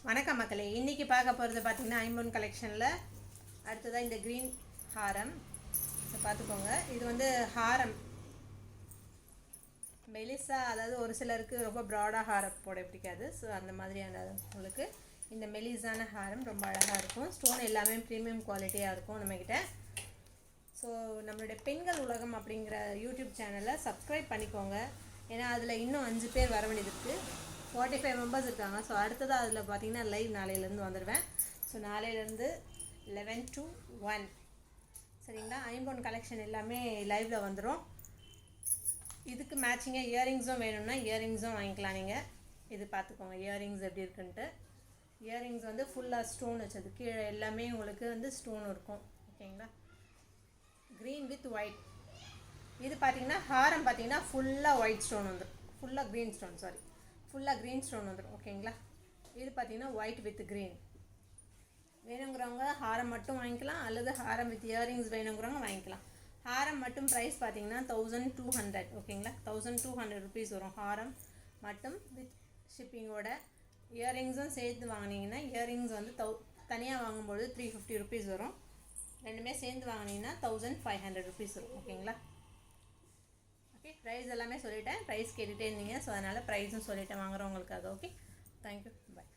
வணக்கம் மக்களே. இன்றைக்கி பார்க்க போகிறது பார்த்திங்கன்னா ஐம்பொன் கலெக்ஷனில் அடுத்ததாக இந்த க்ரீன் ஹாரம் பார்த்துக்கோங்க. இது வந்து ஹாரம் மெலிசா, அதாவது ஒரு சிலருக்கு ரொம்ப ப்ராடாக ஹாரம் போட பிடிக்காது. ஸோ அந்த மாதிரியான உங்களுக்கு இந்த மெலிசான ஹாரம் ரொம்ப அழகாக இருக்கும். ஸ்டோன் எல்லாமே ப்ரீமியம் குவாலிட்டியாக இருக்கும் நம்மக்கிட்ட. ஸோ நம்மளுடைய பெண்கள் உலகம் அப்படிங்கிற யூடியூப் சேனலை சப்ஸ்கிரைப் பண்ணிக்கோங்க. ஏன்னா அதில் இன்னும் 5 பேர் வர வேண்டியது இருக்குது. 45 மெம்பர்ஸ் இருக்காங்க. ஸோ அடுத்ததாக அதில் பார்த்தீங்கன்னா லைவ் நாளையிலேருந்து வந்துடுவேன். ஸோ நாளையிலேருந்து 11 to 1 சரிங்களா. ஐம்பொன் கலெக்ஷன் எல்லாமே லைவில் வந்துடும். இதுக்கு மேட்சிங்காக இயரிங்ஸும் வேணும்னா இயரிங்ஸும் வாங்கிக்கலாம் நீங்கள். இது பார்த்துக்கோங்க இயரிங்ஸ் எப்படி இருக்குன்ட்டு. இயரிங்ஸ் வந்து ஃபுல்லாக ஸ்டோன் வச்சது, கீழே எல்லாமே உங்களுக்கு வந்து ஸ்டோன் இருக்கும். ஓகேங்களா. Green with white. இது பார்த்தீங்கன்னா ஹாரம் பார்த்தீங்கன்னா ஃபுல்லாக ஒயிட் ஸ்டோன் வந்துடும், ஃபுல்லாக க்ரீன் ஸ்டோன் வந்துடும். ஓகேங்களா. இது பார்த்தீங்கன்னா ஒயிட் வித் க்ரீன். வேணுங்கிறவங்க ஹாரம் மட்டும் வாங்கிக்கலாம், அல்லது ஹாரம் வித் இயரிங்ஸ் வேணுங்கிறவங்க வாங்கிக்கலாம். ஹாரம் மட்டும் ப்ரைஸ் பார்த்தீங்கன்னா 1200. ஓகேங்களா. 1200 ருபீஸ் வரும் ஹாரம் மட்டும் வித் ஷிப்பிங்கோட. இயரிங்ஸும் சேர்த்து வாங்கினீங்கன்னா இயரிங்ஸ் வந்து தனியாக வாங்கும்போது 350 ருபீஸ் வரும். ரெண்டுமே சேர்ந்து வாங்கினீங்கன்னா 1500 ருபீஸ் வரும். ஓகேங்களா. ஓகே, ப்ரைஸ் எல்லாமே சொல்லிட்டேன். ப்ரைஸ் கேட்டுகிட்டே இருந்தீங்க, ஸோ அதனால் ப்ரைஸும் சொல்லிட்டேன் வாங்குறவங்களுக்காக. ஓகே, தேங்க்யூ, பாய்.